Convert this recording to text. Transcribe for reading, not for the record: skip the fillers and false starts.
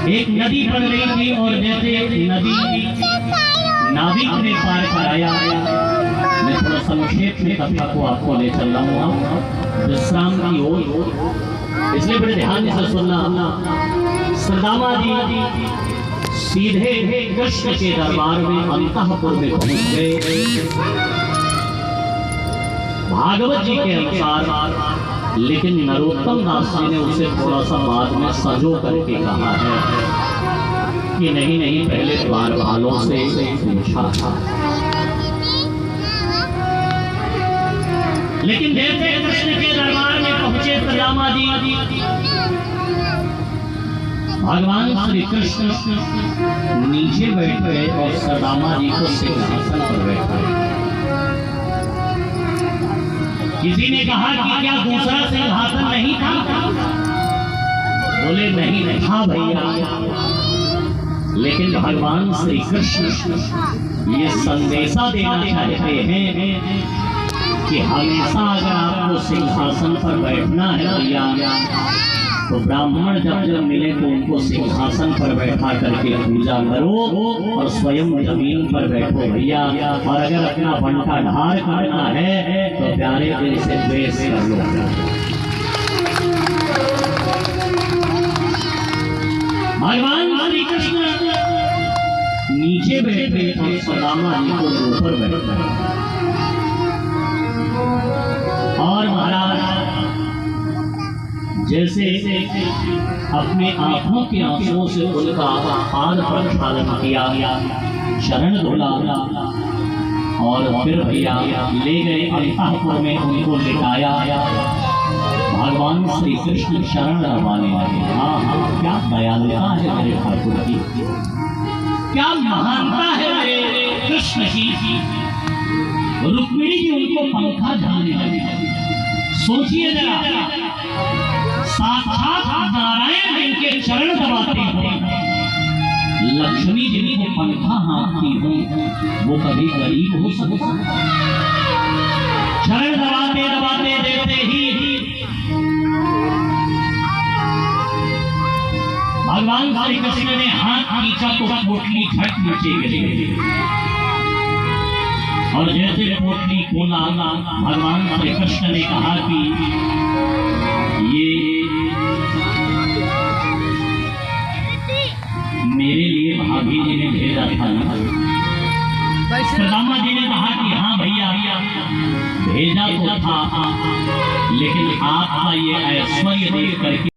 एक नदी बन रही थी और जैसे नदी नाविक ने पार कराया, मैं थोड़ा संक्षेप में कथा को आपको ले चल रहा हूँ विश्राम की ओर, इसलिए बड़े ध्यान से सुनना। सुदामा जी सीधे कृष्ण के दरबार में अंतःपुर में पहुंच गए भागवत जी के अनुसार, लेकिन नरोत्तम दास जी ने उसे थोड़ा सा बाद में सजो करके कहा है कि नहीं नहीं, पहले द्वार वालों से पूछा था। लेकिन जैसे कृष्ण के दरबार में पहुंचे सुदामा जी, भगवान श्री कृष्ण नीचे बैठ गए और सुदामा जी को सिंहासन पर बैठाए। किसी ने कहा कि क्या दूसरा सिंहासन नहीं था? बोले नहीं नहीं, हाँ भैया, लेकिन भगवान श्री कृष्ण ये संदेशा देना चाहते हैं कि हमेशा अगर आपको सिंहासन पर बैठना है भैया, तो ब्राह्मण जब जब मिले तो उनको सिंहासन पर बैठा करके पूजा करो और स्वयं जमीन पर बैठो भैया। और अगर अपना बंटा ढार करना है तो प्यारे दिल से द्वेष कर लो। भगवान श्री कृष्ण नीचे बैठे और सुदामा जी को ऊपर बैठे और महाराज जैसे अपने आंखों के आंसुओं से उनका पाद प्रक्षालन किया, शरण धोला और फिर भैया ले गए अंतःपुर में उनको लिटाया। भगवान श्री कृष्ण शरण रवाने वाले, हाँ हाँ, क्या दयालुता है मेरे ठाकुर की, क्या महानता है मेरे कृष्ण की। रुक्मिणी जी उनको पंखा झाड़ने लगी। सोचिए जरा, साक्षात नारायण जिनके चरण दबाते हैं, लक्ष्मी जिनको पंखा हाँकती हो, वो कभी गरीब हो सकता? चरण दबाते दबाते देते ही भगवान श्री कृष्ण ने हाथ खींचा तो पोटली झट नीचे गिरी और जैसे पोटली खोला, भगवान श्री कृष्ण ने कहा कि ये मेरे लिए भाभी जी ने भेजा था ना? सुदामा जी ने कहा कि हाँ भैया, भेजा तो था, लेकिन आपका ये ऐश्वर्य देख करके